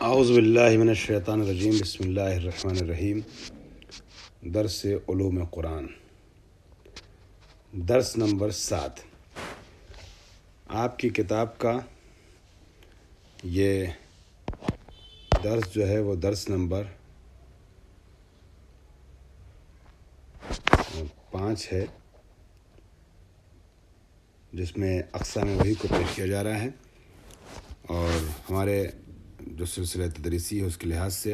اعوذ باللہ من الشیطان الرجیم، بسم اللہ الرحمن الرحیم۔ درس علوم قرآن، درس نمبر 7۔ آپ کی کتاب کا یہ درس جو ہے وہ درس نمبر 5 ہے، جس میں اقسام وحی کو پیش کیا جا رہا ہے، اور ہمارے جو سلسلہ تدریسی ہے اس کے لحاظ سے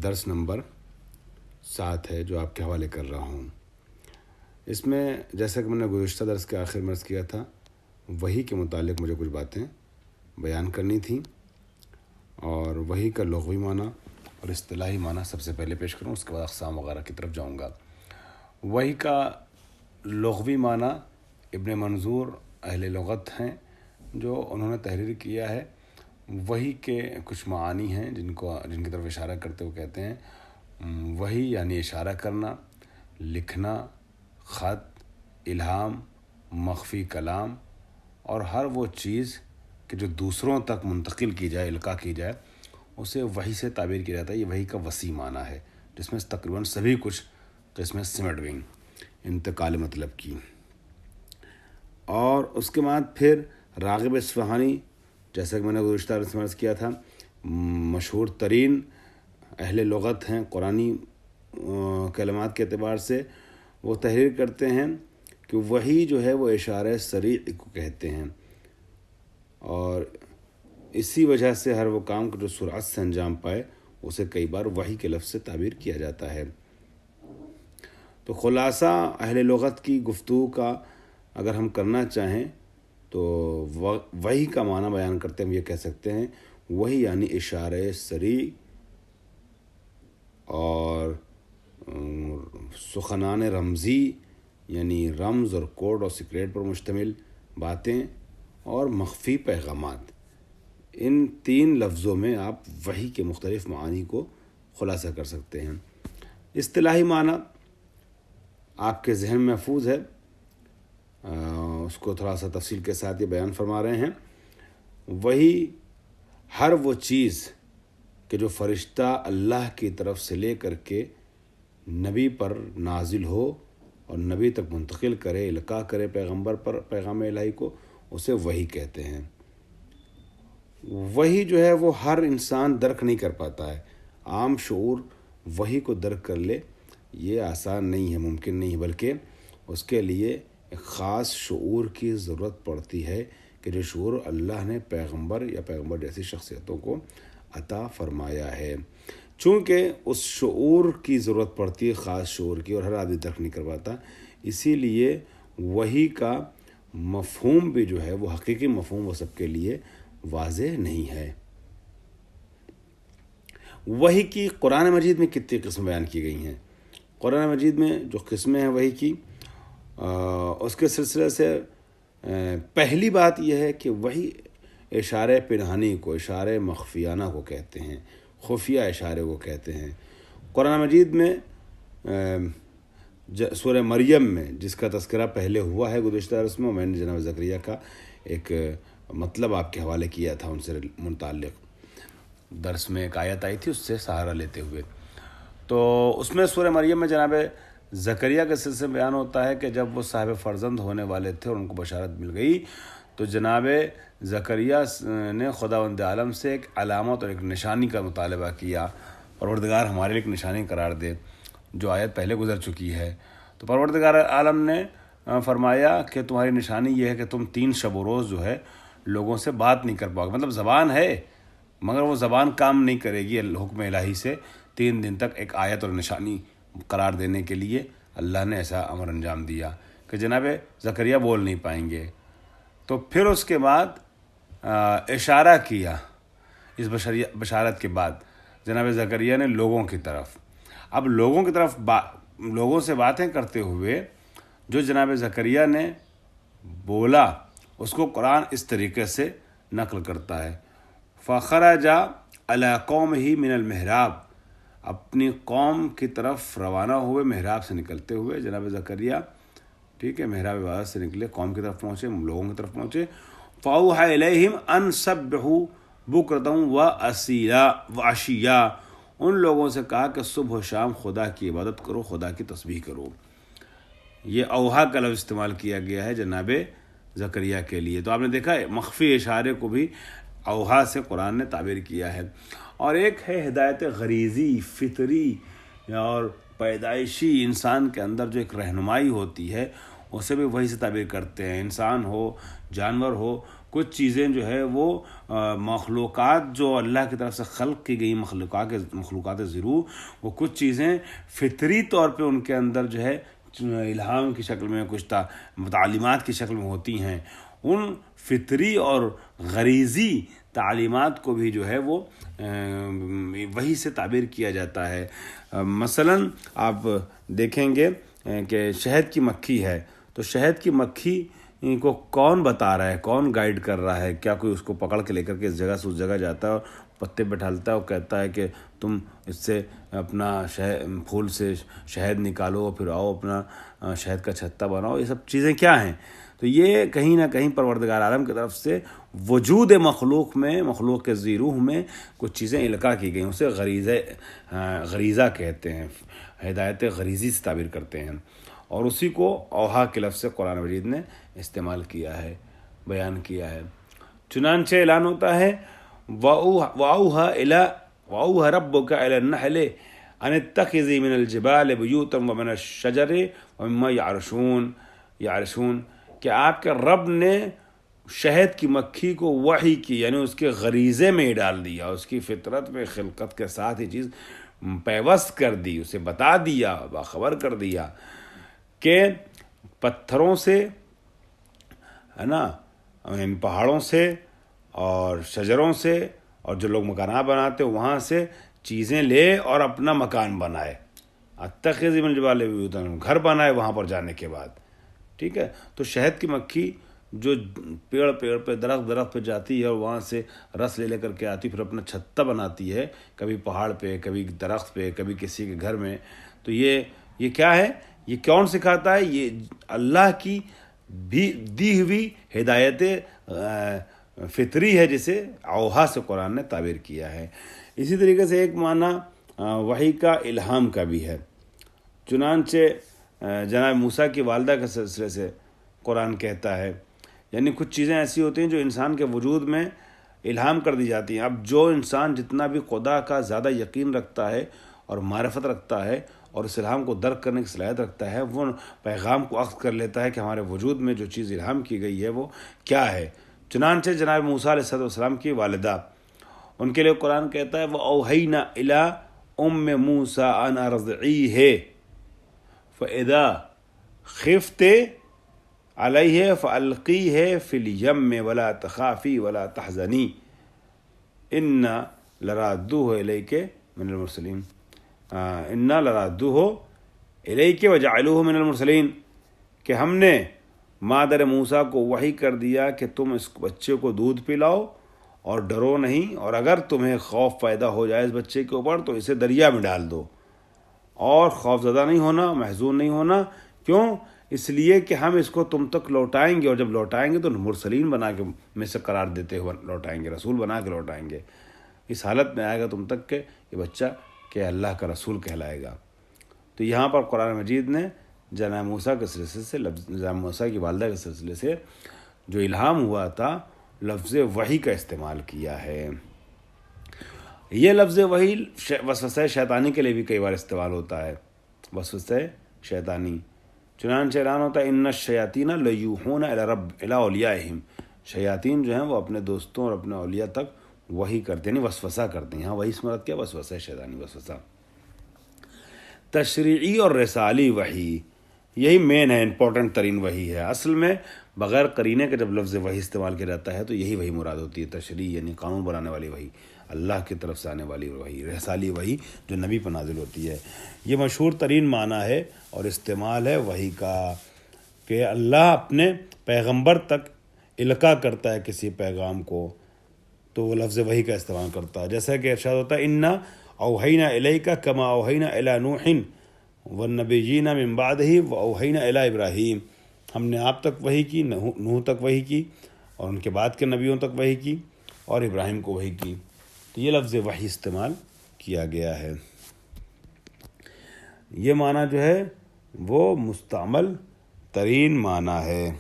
درس نمبر 7 ہے جو آپ کے حوالے کر رہا ہوں۔ اس میں جیسا کہ میں نے گزشتہ درس کے آخر میں عرض کیا تھا، وحی کے متعلق مجھے کچھ باتیں بیان کرنی تھیں، اور وحی کا لغوی معنی اور اصطلاحی معنی سب سے پہلے پیش کروں، اس کے بعد اقسام وغیرہ کی طرف جاؤں گا۔ وحی کا لغوی معنی ابن منظور اہل لغت ہیں جو انہوں نے تحریر کیا ہے۔ وحی کے کچھ معانی ہیں جن کی طرف اشارہ کرتے ہوئے کہتے ہیں وحی یعنی اشارہ کرنا، لکھنا، خط، الہام، مخفی کلام، اور ہر وہ چیز کہ جو دوسروں تک منتقل کی جائے، القاء کی جائے، اسے وحی سے تعبیر کیا جاتا ہے۔ یہ وحی کا وسیع معنی ہے جس میں تقریباً سبھی کچھ قسمیں سمٹ گئیں انتقال مطلب کی۔ اور اس کے بعد پھر راغب اصفہانی، جیسا کہ میں نے گزشتہ درس میں عرض کیا تھا، مشہور ترین اہل لغت ہیں قرآنی کلمات کے اعتبار سے۔ وہ تحریر کرتے ہیں کہ وحی جو ہے وہ اشارہ صریح کو کہتے ہیں، اور اسی وجہ سے ہر وہ کام جو سرعت سے انجام پائے اسے کئی بار وحی کے لفظ سے تعبیر کیا جاتا ہے۔ تو خلاصہ اہل لغت کی گفتگو کا اگر ہم کرنا چاہیں تو وحی کا معنی بیان کرتے ہم یہ کہہ سکتے ہیں، وحی یعنی اشارہ صریح اور سخنان رمزی، یعنی رمز اور کوڈ اور سیکریٹ پر مشتمل باتیں اور مخفی پیغامات۔ ان 3 لفظوں میں آپ وحی کے مختلف معانی کو خلاصہ کر سکتے ہیں۔ اصطلاحی معنی آپ کے ذہن میں محفوظ ہے، اس کو تھوڑا سا تفصیل کے ساتھ یہ بیان فرما رہے ہیں۔ وحی ہر وہ چیز کہ جو فرشتہ اللہ کی طرف سے لے کر کے نبی پر نازل ہو اور نبی تک منتقل کرے، القاء کرے پیغمبر پر پیغام الہی کو، اسے وحی کہتے ہیں۔ وحی جو ہے وہ ہر انسان درک نہیں کر پاتا ہے۔ عام شعور وحی کو درک کر لے یہ آسان نہیں ہے، ممکن نہیں ہے، بلکہ اس کے لیے ایک خاص شعور کی ضرورت پڑتی ہے کہ جو شعور اللہ نے پیغمبر یا پیغمبر جیسی شخصیتوں کو عطا فرمایا ہے۔ چونکہ اس شعور کی ضرورت پڑتی ہے، خاص شعور کی، اور ہر آدمی درک نہیں کر پاتا، اسی لیے وحی کا مفہوم بھی جو ہے وہ حقیقی مفہوم وہ سب کے لیے واضح نہیں ہے۔ وحی کی قرآن مجید میں کتنی قسم بیان کی گئی ہیں؟ قرآن مجید میں جو قسمیں ہیں وحی کی، اس کے سلسلے سے پہلی بات یہ ہے کہ وحی اشارہ پنہانی کو، اشارہ مخفیانہ کو کہتے ہیں، خفیہ اشارے کو کہتے ہیں۔ قرآن مجید میں سورہ مریم میں جس کا تذکرہ پہلے ہوا ہے گزشتہ درس میں نے جناب زکریا کا ایک مطلب آپ کے حوالے کیا تھا، ان سے متعلق درس میں ایک آیت آئی تھی اس سے سہارا لیتے ہوئے۔ تو اس میں سورہ مریم میں جناب زکریا کے سلسلے میں بیان ہوتا ہے کہ جب وہ صاحب فرزند ہونے والے تھے اور ان کو بشارت مل گئی تو جناب زکریا نے خداوند عالم سے ایک علامت اور ایک نشانی کا مطالبہ کیا، پروردگار ہمارے لیے ایک نشانی قرار دے، جو آیت پہلے گزر چکی ہے۔ تو پروردگار عالم نے فرمایا کہ تمہاری نشانی یہ ہے کہ تم 3 شب و روز جو ہے لوگوں سے بات نہیں کر پاؤ گے، مطلب زبان ہے مگر وہ زبان کام نہیں کرے گی۔ حکم الہی سے 3 دن تک ایک آیت اور نشانی قرار دینے کے لیے اللہ نے ایسا امر انجام دیا کہ جناب زکریا بول نہیں پائیں گے۔ تو پھر اس کے بعد اشارہ کیا اس بشارت کے بعد جناب زکریا نے لوگوں کی طرف، اب لوگوں کی طرف لوگوں سے باتیں کرتے ہوئے جو جناب زکریا نے بولا اس کو قرآن اس طریقے سے نقل کرتا ہے، فخرج علی قومہ من المحراب، اپنی قوم کی طرف روانہ ہوئے، محراب سے نکلتے ہوئے جناب زکریا، ٹھیک ہے، محراب عبادت سے نکلے، قوم کی طرف پہنچے، لوگوں کی طرف پہنچے، فَأَوْحَىٰ إِلَيْهِمْ أَنْ سَبِّحُوا بکرتم و اسیلا و عشیا، ان لوگوں سے کہا کہ صبح و شام خدا کی عبادت کرو، خدا کی تسبیح کرو۔ یہ اوہا کا لفظ استعمال کیا گیا ہے جناب زکریا کے لیے۔ تو آپ نے دیکھا ہے مخفی اشارے کو بھی اوہا سے قرآن نے تعبیر کیا ہے۔ اور ایک ہے ہدایت غریزی، فطری اور پیدائشی، انسان کے اندر جو ایک رہنمائی ہوتی ہے اسے بھی وہی سے تعبیر کرتے ہیں۔ انسان ہو، جانور ہو، کچھ چیزیں جو ہے وہ مخلوقات جو اللہ کی طرف سے خلق کی گئی مخلوقات ضرور، وہ کچھ چیزیں فطری طور پہ ان کے اندر جو ہے الہام کی شکل میں، کچھ تعلیمات کی شکل میں ہوتی ہیں۔ ان فطری اور غریزی تعلیمات کو بھی جو ہے وہ وہی سے تعبیر کیا جاتا ہے۔ مثلاً آپ دیکھیں گے کہ شہد کی مکھی ہے، تو شہد کی مکھی کو کون بتا رہا ہے، کون گائیڈ کر رہا ہے؟ کیا کوئی اس کو پکڑ کے لے کر کے اس جگہ سے اس جگہ جاتا ہے اور پتے پہ ڈالتا ہے اور کہتا ہے کہ تم اس سے اپنا پھول سے شہد نکالو، پھر آؤ اپنا شہد کا چھتا بناؤ؟ یہ سب چیزیں کیا ہیں؟ تو یہ کہیں نہ کہیں پروردگار عالم کی طرف سے وجود مخلوق میں، مخلوق کے ذی روح میں کچھ چیزیں القاء کی گئی، اسے غریزہ کہتے ہیں، ہدایت غریزی سے تعبیر کرتے ہیں۔ اور اسی کو اوہا کے لفظ سے قرآن مجید نے استعمال کیا ہے، بیان کیا ہے۔ چنانچہ اعلان ہوتا ہے وَأَوْحَى رَبُّكَ إِلَى النَّحْلِ أَنِ اتَّخِذِي مِنَ الْجِبَالِ بُيُوتًا وَمِنَ الشَّجَرِ وَمِمَّا يَعْرِشُونَ، کہ آپ کے رب نے شہد کی مکھی کو وحی کی، یعنی اس کے غریزے میں ڈال دیا، اس کی فطرت میں، خلقت کے ساتھ یہ چیز پیوست کر دی، اسے بتا دیا، باخبر کر دیا کہ پتھروں سے، ہے نا، پہاڑوں سے اور شجروں سے، اور جو لوگ مکانات بناتے وہاں سے چیزیں لے اور اپنا مکان بنائے، اتخذ من الجبال بیوتا، گھر بنائے وہاں پر جانے کے بعد، ٹھیک ہے۔ تو شہد کی مکھی جو پیڑ پہ، درخت پہ جاتی ہے اور وہاں سے رس لے کر کے آتی، پھر اپنا چھتا بناتی ہے، کبھی پہاڑ پہ، کبھی درخت پہ، کبھی کسی کے گھر میں، تو یہ کیا ہے؟ یہ کون سکھاتا ہے؟ یہ اللہ کی بھی دی ہوئی ہدایت فطری ہے، جسے اوہا سے قرآن نے تعبیر کیا ہے۔ اسی طریقے سے ایک معنی وحی کا الہام کا بھی ہے۔ چنانچہ جناب موسیٰ کی والدہ کے سلسلے سے قرآن کہتا ہے، یعنی کچھ چیزیں ایسی ہوتی ہیں جو انسان کے وجود میں الہام کر دی جاتی ہیں۔ اب جو انسان جتنا بھی خدا کا زیادہ یقین رکھتا ہے اور معرفت رکھتا ہے اور اس الہام کو درک کرنے کی صلاحیت رکھتا ہے، وہ پیغام کو اخذ کر لیتا ہے کہ ہمارے وجود میں جو چیز الہام کی گئی ہے وہ کیا ہے۔ چنانچہ جناب موسیٰ علیہ السلام کی والدہ، ان کے لیے قرآن کہتا ہے وَأَوْحَيْنَا إِلَىٰ أُمِّ مُوسَىٰ أَنْ أَرْضِعِيهِ فَإِذَا خِفْتِ عَلَيْهِ فَأَلْقِيهِ فِي الْيَمِّ وَلَا تَخَافِي وَلَا تَحْزَنِي إِنَّا لَرَادُّوهُ إِلَيْكِ مِنَ الْمُرْسَلِينَ إِنَّا لَرَادُّوهُ إِلَيْكِ وَجَعَلُوهُ مِنَ الْمُرْسَلِينَ، کہ ہم نے مادر موسیٰ کو وحی کر دیا کہ تم اس بچے کو دودھ پلاؤ اور ڈرو نہیں، اور اگر تمہیں خوف پیدا ہو جائے اس بچے کے اوپر تو اسے دریا میں ڈال دو، اور خوف زدہ نہیں ہونا، محزون نہیں ہونا۔ کیوں؟ اس لیے کہ ہم اس کو تم تک لوٹائیں گے، اور جب لوٹائیں گے تو مرسلین بنا کے میں سے قرار دیتے ہوئے لوٹائیں گے، رسول بنا کے لوٹائیں گے۔ اس حالت میں آئے گا تم تک کہ یہ بچہ کہ اللہ کا رسول کہلائے گا۔ تو یہاں پر قرآن مجید نے جناب موسیٰ کے سلسلے سے، جناب موسیٰ کی والدہ کے سلسلے سے جو الہام ہوا تھا، لفظ وحی کا استعمال کیا ہے۔ یہ لفظ وحی وسوسہ شیطانی کے لیے بھی کئی بار استعمال ہوتا ہے، وسوسہ شیطانی۔ چنانچہ اعلان ہوتا ہے ان الشیاطین لیوحون الی اولیائہم، شیاطین جو ہیں وہ اپنے دوستوں اور اپنے اولیاء تک وحی کرتے ہیں، یعنی وسوسہ کرتے ہیں۔ ہاں، وحی سے مراد کیا؟ وسوسہ شیطانی، وسوسہ۔ تشریعی اور رسالی وحی، یہی مین ہے، امپورٹنٹ ترین وحی ہے۔ اصل میں بغیر قرینے کے جب لفظ وحی استعمال کیا جاتا ہے تو یہی وحی مراد ہوتی ہے، تشریع یعنی قانون بنانے والی وحی، اللہ کی طرف سے آنے والی وحی، رسالی وحی جو نبی پر نازل ہوتی ہے۔ یہ مشہور ترین معنی ہے اور استعمال ہے وحی کا، کہ اللہ اپنے پیغمبر تک القاء کرتا ہے کسی پیغام کو تو وہ لفظ وحی کا استعمال کرتا ہے۔ جیسا کہ ارشاد ہوتا ہے انا اوحینا الیک کما اوحینا الی نوح والنبیین من بعدہ واوحینا الی ابراہیم، ہم نے آپ تک وحی کی، نوح تک وحی کی، اور ان کے بعد کے نبیوں تک وحی کی، اور ابراہیم کو وحی کی. تو یہ لفظ وحی استعمال کیا گیا ہے. یہ معنی جو ہے وہ مستعمل ترین معنی ہے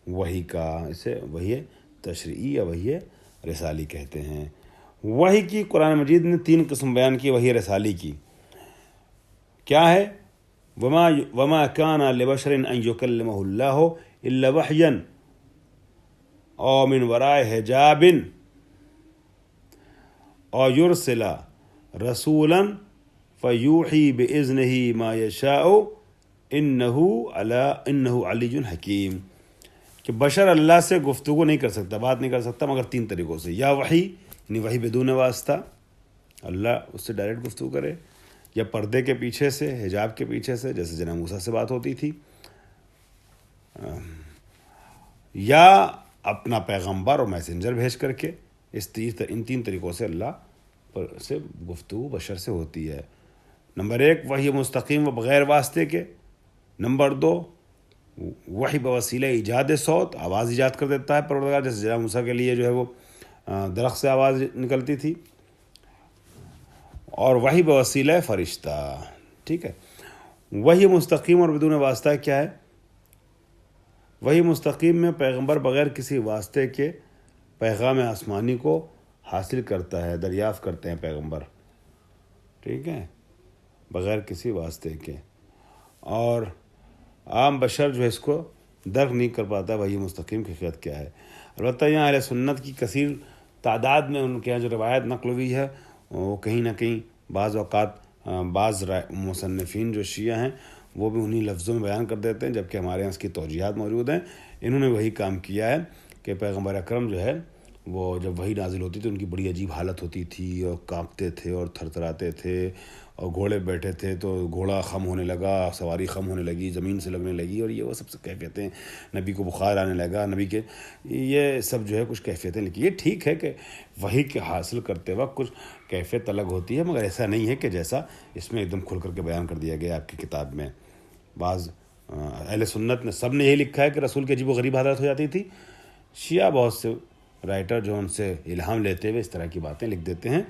وحی کا. اسے وحی تشریعی یا وحی رسالی کہتے ہیں. وحی کی قرآن مجید نے 3 قسم بیان کی وحی رسالی کی. کیا ہے؟ وما كان لبشر ان يكلمه الله الا وحيا او من وراء حجاب او يرسل رسولا فيوحي باذنه ما يشاء انه علی حکیم. کہ بشر اللہ سے گفتگو نہیں کر سکتا، بات نہیں کر سکتا مگر 3 طریقوں سے. یا وحی یعنی وحی بدون واسطہ، اللہ اس سے ڈائریکٹ گفتگو کرے، یا پردے کے پیچھے سے، حجاب کے پیچھے سے، جیسے جناب موسیٰ سے بات ہوتی تھی، یا اپنا پیغمبر اور میسنجر بھیج کر کے. ان 3 طریقوں سے اللہ سے گفتگو بشر سے ہوتی ہے. نمبر 1 وحی مستقیم و بغیر واسطے کے. نمبر 2 وحی بوسیلہ ایجاد صوت، آواز ایجاد کر دیتا ہے پروردگار، جیسے جناب موسیٰ کے لیے جو ہے وہ درخت سے آواز نکلتی تھی. اور وحی بوسیلہ فرشتہ. ٹھیک ہے. وحی مستقیم اور بدون واسطہ کیا ہے؟ وحی مستقیم میں پیغمبر بغیر کسی واسطے کے پیغام آسمانی کو حاصل کرتا ہے، دریافت کرتے ہیں پیغمبر. ٹھیک ہے، بغیر کسی واسطے کے. اور عام بشر جو ہے اس کو درک نہیں کر پاتا وحی مستقیم کی حقیقت کیا ہے. البتہ یہاں اہل سنت کی کثیر تعداد میں ان کے یہاں جو روایت نقل ہوئی ہے وہ کہیں نہ کہیں بعض اوقات بعض مصنفین جو شیعہ ہیں وہ بھی انہی لفظوں میں بیان کر دیتے ہیں، جبکہ ہمارے یہاں اس کی توجیحات موجود ہیں. انہوں نے وہی کام کیا ہے کہ پیغمبر اکرم جو ہے وہ جب وحی نازل ہوتی تھی ان کی بڑی عجیب حالت ہوتی تھی، اور کانپتے تھے اور تھرتھراتے تھے، اور گھوڑے بیٹھے تھے تو گھوڑا خم ہونے لگا، سواری خم ہونے لگی، زمین سے لگنے لگی، اور یہ وہ سب سے کیفیتیں. نبی کو بخار آنے لگا، نبی کے یہ سب جو ہے کچھ کیفیتیں لکھی. یہ ٹھیک ہے کہ وحی کے حاصل کرتے وقت کچھ کیفیت الگ ہوتی ہے، مگر ایسا نہیں ہے کہ جیسا اس میں ایک دم کھل کر کے بیان کر دیا گیا آپ کی کتاب میں. بعض اہل سنت نے سب نے یہی لکھا ہے کہ رسول کی عجیب و غریب حالت ہو جاتی تھی. شیعہ بہت سے رائٹر جو ان سے الہام لیتے ہوئے اس طرح کی باتیں لکھ دیتے ہیں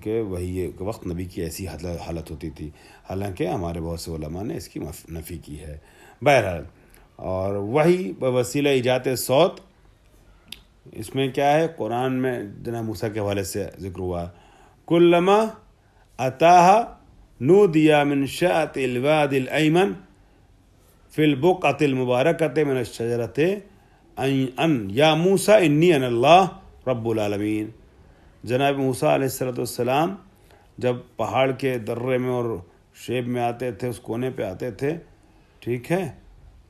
کہ وہی کے وقت نبی کی ایسی حالت ہوتی تھی، حالانکہ ہمارے بہت سے علماء نے اس کی نفی کی ہے. بہرحال، اور وہی بوسیلہ ایجاد صوت، اس میں کیا ہے؟ قرآن میں جناب موسیٰ کے حوالے سے ذکر ہوا، کلما اتاہا نودیا من شاۃ الواد الایمن فی البقعۃ المبارکۃ من الشجرۃ ان یا موسیٰ انی انا اللہ رب العالمین. جناب موسیٰ علیہ السلام جب پہاڑ کے درے میں اور شیب میں آتے تھے، اس کونے پہ آتے تھے، ٹھیک ہے،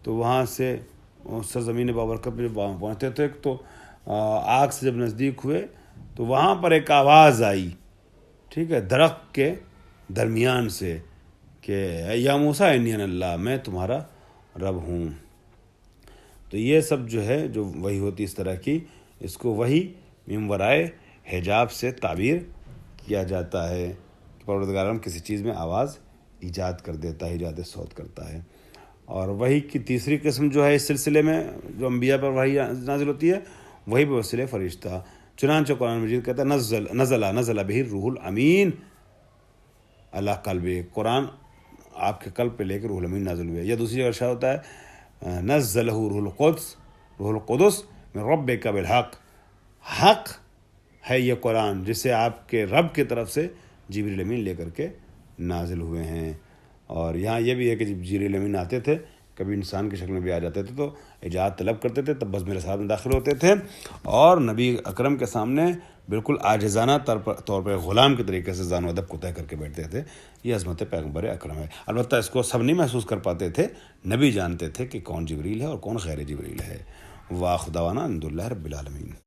تو وہاں سے سرزمین بابرکت پہ جب پہنچتے تھے تو آگ سے جب نزدیک ہوئے تو وہاں پر ایک آواز آئی، ٹھیک ہے، درخت کے درمیان سے کہ یا موسیٰ انی انا اللہ، میں تمہارا رب ہوں. تو یہ سب جو ہے جو وحی ہوتی اس طرح کی، اس کو وحی من ورائے حجاب سے تعبیر کیا جاتا ہے کہ پروردگار کسی چیز میں آواز ایجاد کر دیتا ہے، ایجاد صوت کرتا ہے. اور وحی کی تیسری قسم جو ہے اس سلسلے میں جو انبیاء پر وحی نازل ہوتی ہے، وہی بوسیلہ فرشتہ. چنانچہ قرآن مجید کہتا ہے نزل بہ الروح الامین علی قلب، قرآن آپ کے قلب پہ لے کے روح الامین نازل ہوئے. یا دوسری جگہ ارشاد ہوتا ہے نزلہ روح القدس من ربک بالحق، حق ہے یہ قرآن جسے آپ کے رب کی طرف سے جبریل امین لے کر کے نازل ہوئے ہیں. اور یہاں یہ بھی ہے کہ جب جبریل امین آتے تھے کبھی انسان کی شکل میں بھی آ جاتے تھے تو اجازت طلب کرتے تھے، تب بس میرے ساتھ میں داخل ہوتے تھے اور نبی اکرم کے سامنے بالکل عاجزانہ طور پر غلام کے طریقے سے زان و ادب کو طے کر کے بیٹھتے تھے. یہ عظمت پیغمبر اکرم ہے. البتہ اس کو سب نہیں محسوس کر پاتے تھے، نبی جانتے تھے کہ کون جبریل ہے اور کون غیر جبریل ہے. واخر دعوانا الحمد للہ رب العالمین.